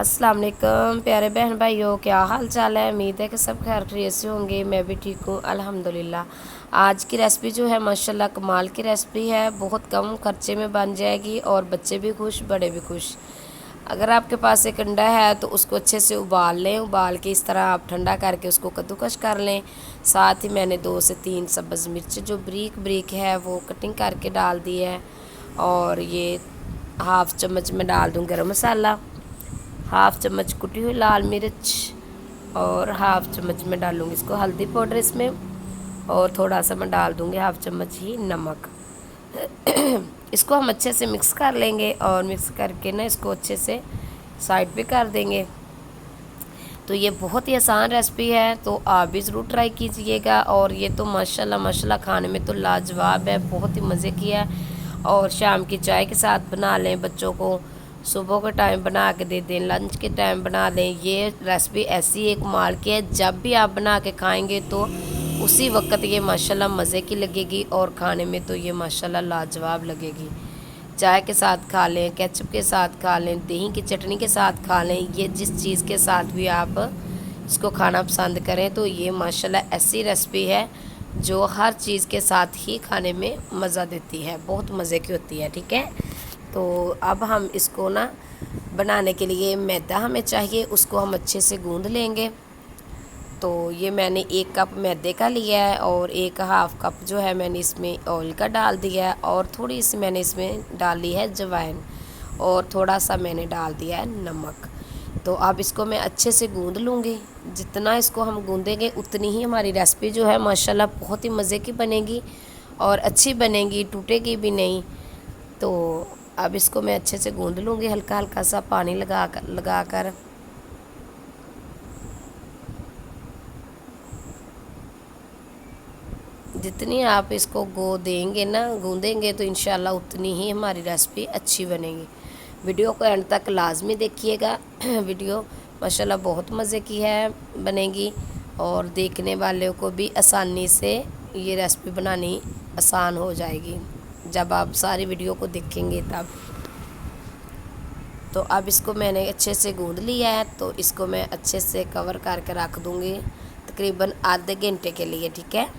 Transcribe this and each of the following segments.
अस्सलाम वालेकुम प्यारे बहन भाइयों, क्या हाल चाल है। उम्मीद है कि सब खैर खैरियत से होंगे। मैं भी ठीक हूँ अल्हम्दुलिल्लाह। आज की रेसिपी जो है माशाल्लाह कमाल की रेसिपी है। बहुत कम खर्चे में बन जाएगी और बच्चे भी खुश बड़े भी खुश। अगर आपके पास एक अंडा है तो उसको अच्छे से उबाल लें। उबाल के इस तरह आप ठंडा करके उसको कद्दूकश कर लें। साथ ही मैंने 2 से 3 सब्ज़ मिर्च जो ब्रीक ब्रीक है वो कटिंग करके डाल दी है। और ये हाफ़ चम्मच में डाल दूँ गरम मसाला, हाफ़ चम्मच कुटी हुई लाल मिर्च और हाफ़ चम्मच में डालूँगी इसको हल्दी पाउडर इसमें, और थोड़ा सा मैं डाल दूँगी हाफ़ चम्मच ही नमक। इसको हम अच्छे से मिक्स कर लेंगे और मिक्स करके ना इसको अच्छे से साइड पे कर देंगे। तो ये बहुत ही आसान रेसिपी है, तो आप भी ज़रूर ट्राई कीजिएगा। और ये तो माशाल्लाह माशाल्लाह खाने में तो लाजवाब है, बहुत ही मज़े की है। और शाम की चाय के साथ बना लें, बच्चों को सुबह के टाइम बना के दे दें, लंच के टाइम बना लें। ये रेसिपी ऐसी एक कमाल की है, जब भी आप बना के खाएंगे तो उसी वक्त ये माशाल्लाह मज़े की लगेगी और खाने में तो ये माशाल्लाह लाजवाब लगेगी। चाय के साथ खा लें, केचप के साथ खा लें, दही की चटनी के साथ खा लें, ये जिस चीज़ के साथ भी आप इसको खाना पसंद करें। तो ये माशाल्लाह ऐसी रेसिपी है जो हर चीज़ के साथ ही खाने में मज़ा देती है, बहुत मज़े की होती है। ठीक है, तो अब हम इसको ना बनाने के लिए मैदा हमें चाहिए, उसको हम अच्छे से गूँध लेंगे। तो ये मैंने 1 कप मैदे का लिया है और 1/2 कप जो है मैंने इसमें ऑयल का डाल दिया है, और थोड़ी सी मैंने इसमें डाली है अजवाइन, और थोड़ा सा मैंने डाल दिया है नमक। तो अब इसको मैं अच्छे से गूँध लूँगी। जितना इसको हम गूँधेंगे उतनी ही हमारी रेसिपी जो है माशाल्लाह बहुत ही मज़े की बनेगी और अच्छी बनेगी, टूटेगी भी नहीं। तो अब इसको मैं अच्छे से गूँध लूँगी, हल्का हल्का सा पानी लगा कर। जितनी आप इसको गूँधेंगे तो इंशाल्लाह उतनी ही हमारी रेसिपी अच्छी बनेगी। वीडियो को एंड तक लाजमी देखिएगा। वीडियो माशाल्लाह बहुत मज़े की है बनेगी, और देखने वालों को भी आसानी से ये रेसिपी बनानी आसान हो जाएगी जब आप सारी वीडियो को देखेंगे तब। तो अब इसको मैंने अच्छे से गूँध लिया है, तो इसको मैं अच्छे से कवर करके रख दूँगी तकरीबन आधे घंटे के लिए। ठीक है,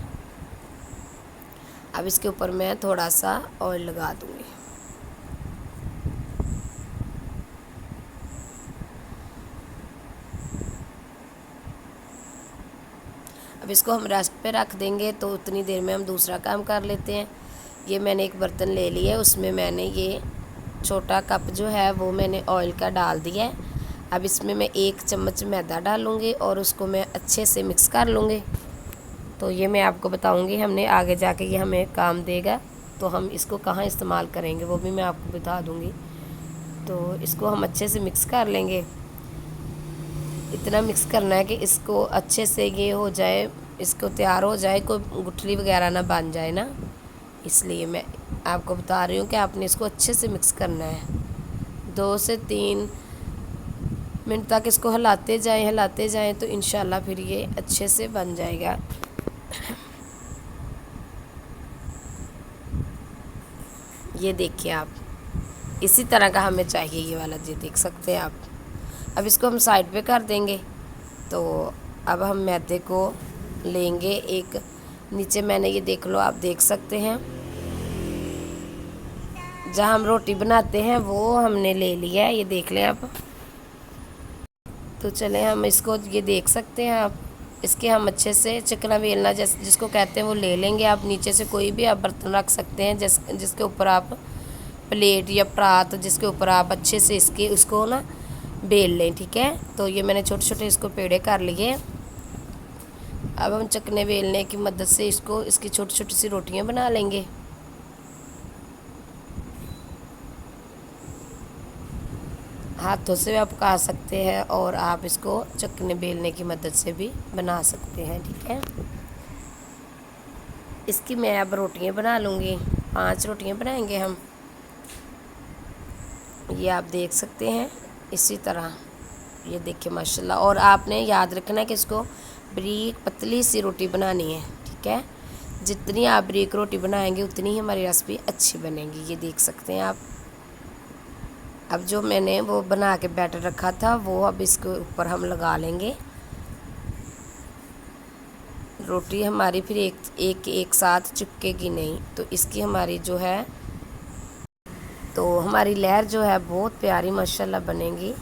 अब इसके ऊपर मैं थोड़ा सा ऑयल लगा दूँगी। अब इसको हम रेस्ट पे रख देंगे, तो उतनी देर में हम दूसरा काम कर लेते हैं। ये मैंने एक बर्तन ले लिया है, उसमें मैंने ये छोटा कप जो है वो मैंने ऑयल का डाल दिया है। अब इसमें मैं 1 चम्मच मैदा डालूँगी और उसको मैं अच्छे से मिक्स कर लूँगी। तो ये मैं आपको बताऊँगी हमने आगे जाके ये हमें काम देगा, तो हम इसको कहाँ इस्तेमाल करेंगे वो भी मैं आपको बता दूँगी। तो इसको हम अच्छे से मिक्स कर लेंगे। इतना मिक्स करना है कि इसको अच्छे से ये हो जाए, इसको तैयार हो जाए, कोई गुठली वगैरह ना बन जाए ना, इसलिए मैं आपको बता रही हूँ कि आपने इसको अच्छे से मिक्स करना है। 2 से 3 मिनट तक इसको हिलाते जाएं तो इंशाल्लाह फिर ये अच्छे से बन जाएगा। ये देखिए आप, इसी तरह का हमें चाहिए ये वाला, जी देख सकते हैं आप। अब इसको हम साइड पे कर देंगे। तो अब हम मैदे को लेंगे, एक नीचे मैंने ये देख लो, आप देख सकते हैं जहाँ हम रोटी बनाते हैं वो हमने ले लिया है, ये देख लें आप। तो चले हम इसको, ये देख सकते हैं आप, इसके हम अच्छे से चिकना बेलना जैसे जिसको कहते हैं वो ले लेंगे। आप नीचे से कोई भी आप बर्तन रख सकते हैं जिसके ऊपर आप प्लेट या परात, जिसके ऊपर आप अच्छे से उसको ना बेल लें। ठीक है, तो ये मैंने छोटे छोटे इसको पेड़े कर लिए। अब हम चकने बेलने की मदद से इसकी छोटी छोटी सी रोटियां बना लेंगे। हाथों से आप पका सकते हैं और आप इसको चकने बेलने की मदद से भी बना सकते हैं। ठीक है, इसकी मैं अब रोटियां बना लूँगी। 5 रोटियां बनाएंगे हम, ये आप देख सकते हैं इसी तरह। ये देखिए माशाल्लाह, और आपने याद रखना है कि इसको बारीक पतली सी रोटी बनानी है। ठीक है, जितनी आप बारीक रोटी बनाएंगे उतनी ही हमारी रेसिपी अच्छी बनेगी। ये देख सकते हैं आप। अब जो मैंने वो बना के बैटर रखा था वो अब इसके ऊपर हम लगा लेंगे। रोटी हमारी फिर एक साथ चिपकेगी नहीं, तो इसकी हमारी जो है, तो हमारी लेयर जो है बहुत प्यारी माशाल्लाह बनेगी।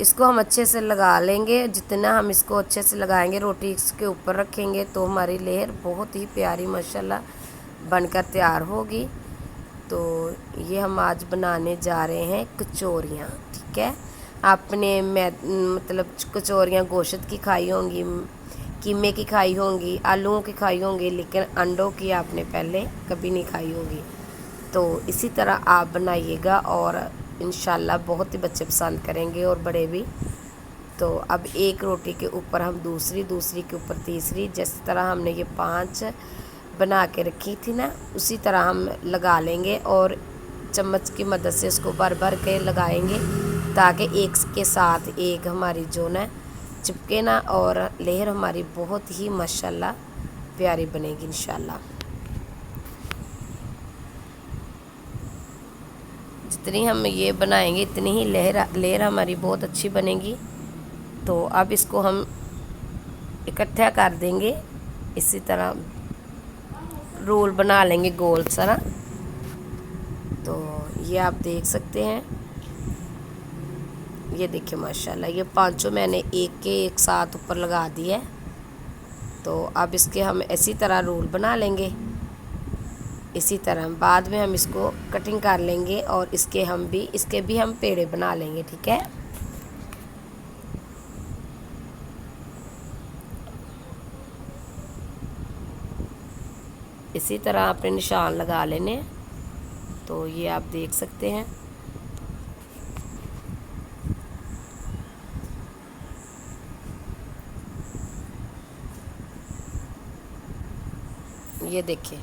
इसको हम अच्छे से लगा लेंगे। जितना हम इसको अच्छे से लगाएंगे, रोटी इसके ऊपर रखेंगे, तो हमारी लेयर बहुत ही प्यारी माशाल्लाह बनकर तैयार होगी। तो ये हम आज बनाने जा रहे हैं कचौरियाँ, ठीक है। आपने मतलब कचौरियाँ गोश्त की खाई होंगी, कीमे की खाई होंगी, आलूओं की खाई होंगी, लेकिन अंडों की आपने पहले कभी नहीं खाई होगी। तो इसी तरह आप बनाइएगा और इंशाल्लाह बहुत ही बच्चे पसंद करेंगे और बड़े भी। तो अब एक रोटी के ऊपर हम दूसरी के ऊपर तीसरी, जिस तरह हमने ये 5 बना के रखी थी ना, उसी तरह हम लगा लेंगे और चम्मच की मदद से इसको भर भर के लगाएंगे, ताकि एक के साथ एक हमारी जो ना चिपके ना, और लेयर हमारी बहुत ही माशाल्लाह प्यारी बनेगी इंशाल्लाह। जितनी हम ये बनाएंगे इतनी ही लेयर हमारी बहुत अच्छी बनेगी। तो अब इसको हम इकट्ठा कर देंगे, इसी तरह रोल बना लेंगे गोल सा। तो ये आप देख सकते हैं, ये देखिए माशाल्लाह ये 5 मैंने एक के एक साथ ऊपर लगा दिए। तो अब इसके हम इसी तरह रोल बना लेंगे। इसी तरह बाद में हम इसको कटिंग कर लेंगे और इसके भी हम पेड़े बना लेंगे, ठीक है। इसी तरह आपने निशान लगा लेने। तो ये आप देख सकते हैं, ये देखिए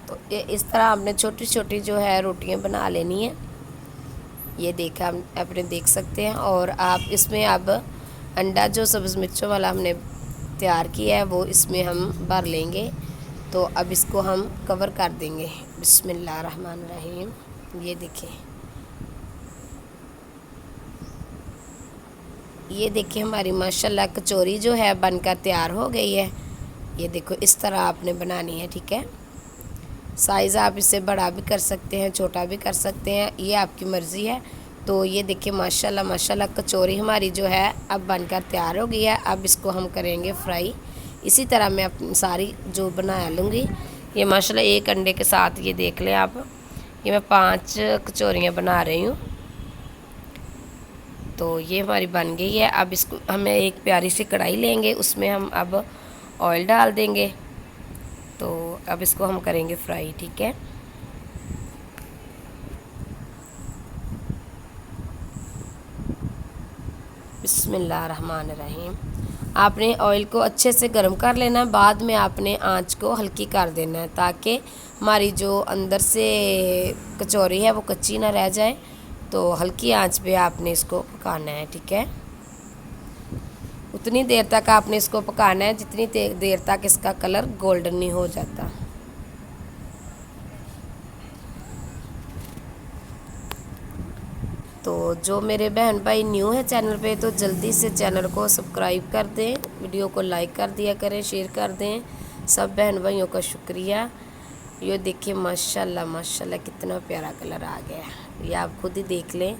तो ये इस तरह आपने छोटी छोटी जो है रोटियां बना लेनी है। ये देखा हम अपने देख सकते हैं। और आप इसमें अब अंडा जो सब्ज़ मिर्चों वाला हमने तैयार किया है वो इसमें हम भर लेंगे। तो अब इसको हम कवर कर देंगे। बिस्मिल्लाहिर्रहमानिर्रहीम। ये देखिए हमारी माशाल्लाह कचौरी जो है बनकर तैयार हो गई है। ये देखो इस तरह आपने बनानी है, ठीक है। साइज़ आप इसे बड़ा भी कर सकते हैं, छोटा भी कर सकते हैं, ये आपकी मर्ज़ी है। तो ये देखिए माशाल्लाह माशाल्लाह कचौरी हमारी जो है अब बनकर तैयार हो गई है। अब इसको हम करेंगे फ्राई। इसी तरह मैं अपनी सारी जो बना लूँगी। ये माशाल्लाह एक अंडे के साथ, ये देख लें आप, ये मैं 5 कचौरियाँ बना रही हूँ। तो ये हमारी बन गई है। अब इसको हमें एक प्यारी सी कढ़ाई लेंगे, उसमें हम अब ऑयल डाल देंगे। तो अब इसको हम करेंगे फ्राई, ठीक है। बिस्मिल्लाहिर्रहमानिर्रहीम। आपने ऑयल को अच्छे से गर्म कर लेना है। बाद में आपने आंच को हल्की कर देना है, ताकि हमारी जो अंदर से कचौरी है वो कच्ची ना रह जाए। तो हल्की आंच पे आपने इसको पकाना है, ठीक है। उतनी देर तक आपने इसको पकाना है जितनी देर तक इसका कलर गोल्डन नहीं हो जाता। तो जो मेरे बहन भाई न्यू है चैनल पे, तो जल्दी से चैनल को सब्सक्राइब कर दें, वीडियो को लाइक कर दिया करें, शेयर कर दें। सब बहन भाइयों का शुक्रिया। ये देखिए माशाल्लाह माशाल्लाह कितना प्यारा कलर आ गया है। ये आप खुद ही देख लें,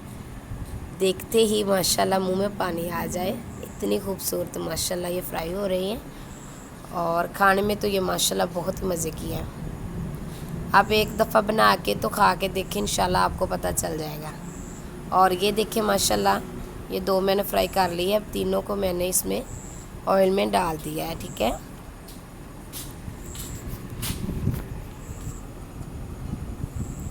देखते ही माशाल्लाह मुंह में पानी आ जाए। इतनी खूबसूरत माशाल्लाह ये फ्राई हो रही है और खाने में तो ये माशाल्लाह बहुत ही मज़े की है। आप एक दफ़ा बना के तो खा के देखें, इंशाल्लाह आपको पता चल जाएगा। और ये देखिए माशाल्लाह ये 2 मैंने फ्राई कर ली है। अब तीनों को मैंने इसमें ऑयल में डाल दिया है, ठीक है।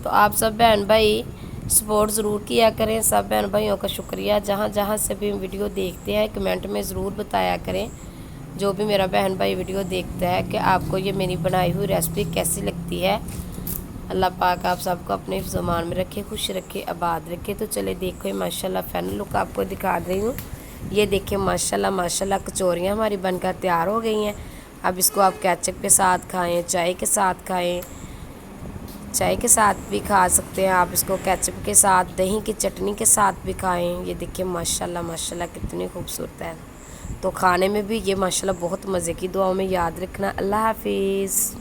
तो आप सब बहन भाई सपोर्ट ज़रूर किया करें। सब बहन भाइयों का शुक्रिया। जहाँ जहाँ से भी वीडियो देखते हैं कमेंट में ज़रूर बताया करें। जो भी मेरा बहन भाई वीडियो देखता है कि आपको ये मेरी बनाई हुई रेसिपी कैसी लगती है। اللہ پاک آپ سب کو اپنے زمان میں رکھے، خوش رکھے، آباد رکھے۔ تو چلے دیکھو ماشاءاللہ فائنل لک آپ کو دکھا رہی ہوں۔ یہ دیکھیں ماشاءاللہ کچوریاں ہماری بن کر تیار ہو گئی ہیں۔ اب اس کو آپ کیچپ کے ساتھ کھائیں، چائے کے ساتھ کھائیں، چائے کے ساتھ بھی کھا سکتے ہیں آپ اس کو، کیچپ کے ساتھ، دہی کی چٹنی کے ساتھ بھی کھائیں۔ یہ دیکھیں ماشاءاللہ کتنی خوبصورت ہے۔ تو کھانے میں بھی یہ ماشاءاللہ بہت مزے کی، دعاؤں میں یاد رکھنا۔ اللہ حافظ۔